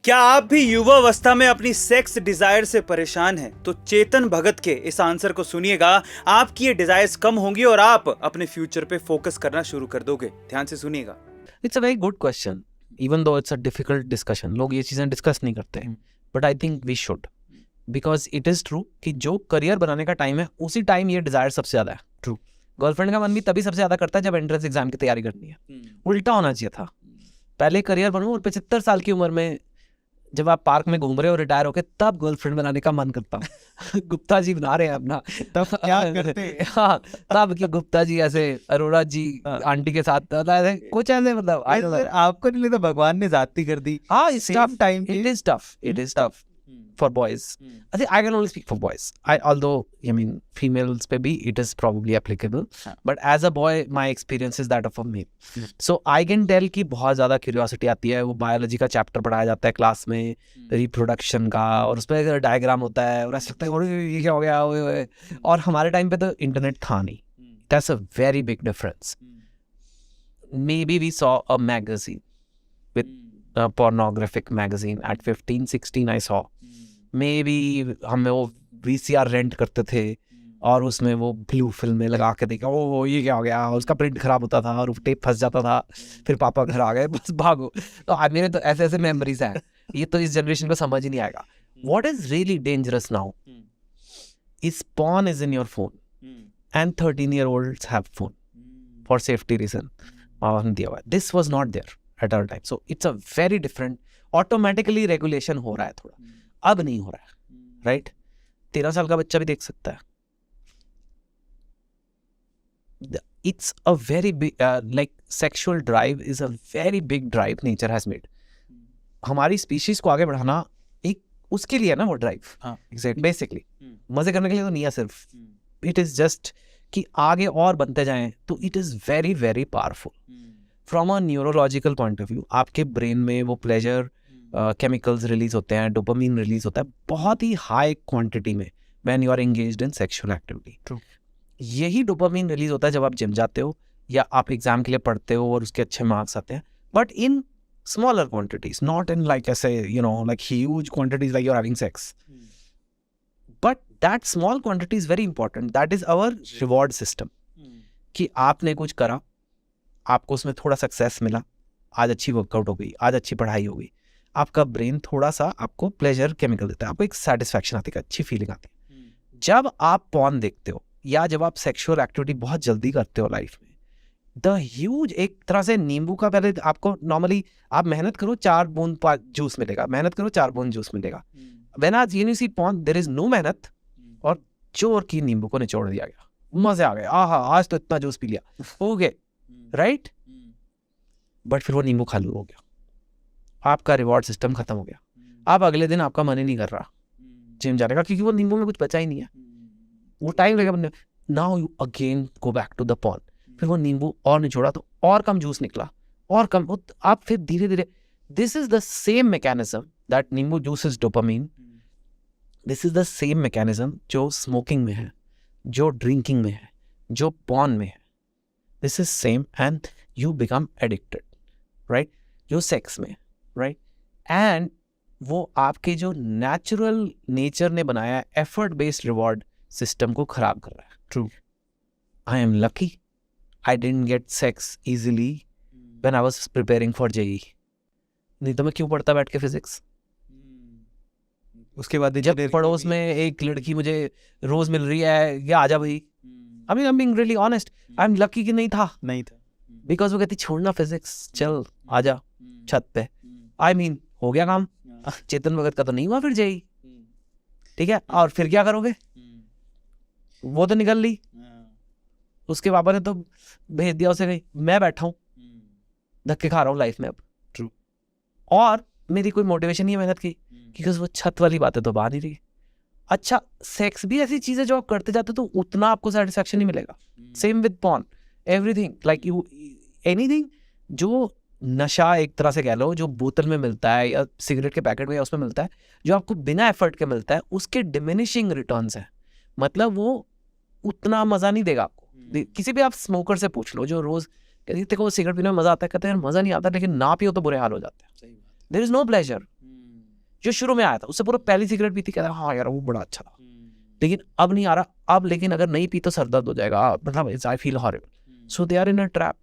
क्या आप भी युवावस्था में अपनी सेक्स डिजायर से परेशान हैं? तो चेतन भगत के इस आंसर को सुनिएगा। आपकी ये डिजायर्स कम होंगी और आप अपने फ्यूचर पे फोकस करना शुरू कर दोगे। ध्यान से सुनिएगा। It's a very good question, even though it's a difficult discussion. लोग ये चीज़ें डिस्कस नहीं करते हैं, but I think we should, because it is true कि जो करियर बनाने का टाइम है उसी टाइम ये डिजायर सबसे ज़्यादा है। ट्रू। गर्लफ्रेंड का मन भी तभी सबसे ज़्यादा करता है जब एंट्रेंस एग्जाम की तैयारी करनी है। उल्टा होना चाहिए था, पहले करियर बनूं और 75 साल की उम्र में जब आप पार्क में घूम रहे हो रिटायर होके तब गर्लफ्रेंड बनाने का मन करता हूँ। गुप्ता जी बना रहे हैं अपना, तब क्या करते? हाँ, तब कि गुप्ता जी ऐसे अरोड़ा जी आंटी के साथ ऐसे कुछ ऐसे, मतलब आपको नहीं लगता भगवान ने जाती कर दी? हाँ, it's Same tough, time it पे- is tough, it is tough for boys. I think I can only speak for boys. Although I mean females पे भी it is probably applicable, but as a boy my experience is that of a male. So I can tell कि बहुत ज़्यादा curiosity आती है। वो biology का chapter पढ़ाया जाता है क्लास में, रिप्रोडक्शन का, और उसमें डायग्राम होता है और ऐसा लगता है "ओए, ये क्या हो गया ओए, ओए।" और हमारे टाइम पे तो इंटरनेट था नहीं। That's a very big difference. Maybe we saw a magazine with a pornographic magazine at 15-16 I saw. Maybe हमें वो VCR रेंट करते थे और उसमें वो ब्लू फिल्में लगा के देखा, ओ ये क्या हो गया, उसका प्रिंट खराब होता था और टेप फंस जाता था, फिर पापा घर आ गए, बस भागो। तो मेरे तो ऐसे ऐसे मेमोरीज हैं। ये तो इस जनरेशन को समझ ही नहीं आएगा। What is really dangerous now is porn is in your phone and 13-year-olds have phone for safety reason. This was not there at our time. So it's a very different, automatically regulation हो रहा है थोड़ा, अब नहीं हो रहा है, right? 13 साल का बच्चा भी देख सकता है। It's a very big, like sexual drive is a very big drive nature has made. हमारी स्पीशीज को आगे बढ़ाना एक उसके लिए है ना वो ड्राइव। हाँ, एग्जैक्टली, बेसिकली मजे करने के लिए तो नहीं है सिर्फ, इट इज जस्ट कि आगे और बनते जाएं। तो it is very very powerful from a neurological point of view. आपके ब्रेन में वो प्लेजर केमिकल्स रिलीज होते हैं, डोपामिन रिलीज होता है बहुत ही हाई क्वांटिटी में when you are engaged in sexual activity. यही डोपामिन रिलीज होता है जब आप जिम जाते हो या आप एग्जाम के लिए पढ़ते हो और उसके अच्छे मार्क्स आते हैं, but in smaller quantities, not in like I say, you know, like huge quantities like you're having sex. But that small quantity is very important. That is our reward system. कि आपने कुछ करा, आपको उसमें थोड़ा success मिला, आज अच्छी वर्कआउट हो गई, आज अच्छी पढ़ाई हो गई, आपका ब्रेन थोड़ा सा आपको प्लेजर केमिकल देता है, आपको एक सेटिस्फैक्शन आती है, अच्छी फीलिंग आती है। जब आप पॉर्न देखते हो या जब आप सेक्सुअल एक्टिविटी बहुत जल्दी करते हो लाइफ में, द ह्यूज, एक तरह से नींबू का, पहले आपको नॉर्मली आप मेहनत करो 4 बूंद जूस मिलेगा, मेहनत करो 4 बूंद जूस मिलेगा। व्हेन आज you see porn there is no मेहनत और चोर की नींबू को निचोड़ दिया गया, मजे आ गए, आहा आज तो इतना जूस पी लिया, हो गए, राइट? बट फिर वो नींबू खाली हो गया, आपका रिवॉर्ड सिस्टम खत्म हो गया। अब अगले दिन आपका मन ही नहीं कर रहा जिम जाने का, क्योंकि वो नींबू में कुछ बचा ही नहीं है, वो टाइम लगेगा। Now you again go back to the porn, फिर वो नींबू और निचोड़ा तो और कम जूस निकला, और कम, आप फिर धीरे धीरे, this is the same mechanism that nimbu juice is dopamine, this is the same mechanism जो स्मोकिंग में है, जो ड्रिंकिंग में है, जो पॉर्न में है। This is same and you become addicted, right? जो सेक्स में, राइट? एंड वो आपके जो नेचुरल नेचर ने बनाया एफर्ट बेस्ड रिवॉर्ड सिस्टम को खराब कर रहा है। True. I am lucky I didn't get sex easily when I was preparing for JEE. नहीं तो मैं क्यों पढ़ता बैठ के फिजिक्स? उसके बाद जब पड़ोस में एक लड़की मुझे रोज मिल रही है, या आजा भाई, I mean I'm being really honest, I'm lucky कि नहीं था, because वो कहती छोड़ना फिजिक्स, चल आजा छत पे। I mean हो गया काम। चेतन भगत का तो नहीं हुआ फिर JEE, ठीक है? और फिर क्या करोगे? वो तो निकल ली, उसके पापा ने तो भेज दिया उसे, गई, मैं बैठा हूँ धक्के खा रहा हूँ लाइफ में अब। ट्रू। और मेरी कोई मोटिवेशन नहीं है मेहनत की, क्योंकि वो छत वाली बातें तो बात ही रही। अच्छा, सेक्स भी ऐसी चीज है जो आप करते जाते हो तो उतना आपको सेटिस्फैक्शन नहीं मिलेगा। Same with porn, everything like you, anything जो नशा एक तरह से कह लो, जो बोतल में मिलता है या सिगरेट के पैकेट में या उसमें मिलता है, जो आपको बिना एफर्ट के मिलता है, उसके डिमिनिशिंग रिटर्न्स है। मतलब वो उतना मजा नहीं देगा आपको। किसी भी आप स्मोकर से पूछ लो जो रोज कहते तेरे को सिगरेट पीने में मजा आता है, कहते हैं मजा नहीं आता, लेकिन ना पियो तो बुरे हाल हो जाते हैं। देयर इज नो प्लेजर, जो शुरू में आया था उससे पूरा पहली सिगरेट पीती कहता हाँ यार वो बड़ा अच्छा था, लेकिन अब नहीं आ रहा। अब लेकिन अगर नहीं पी तो सर दर्द हो जाएगा, मतलब I feel horrible. So they are in a trap.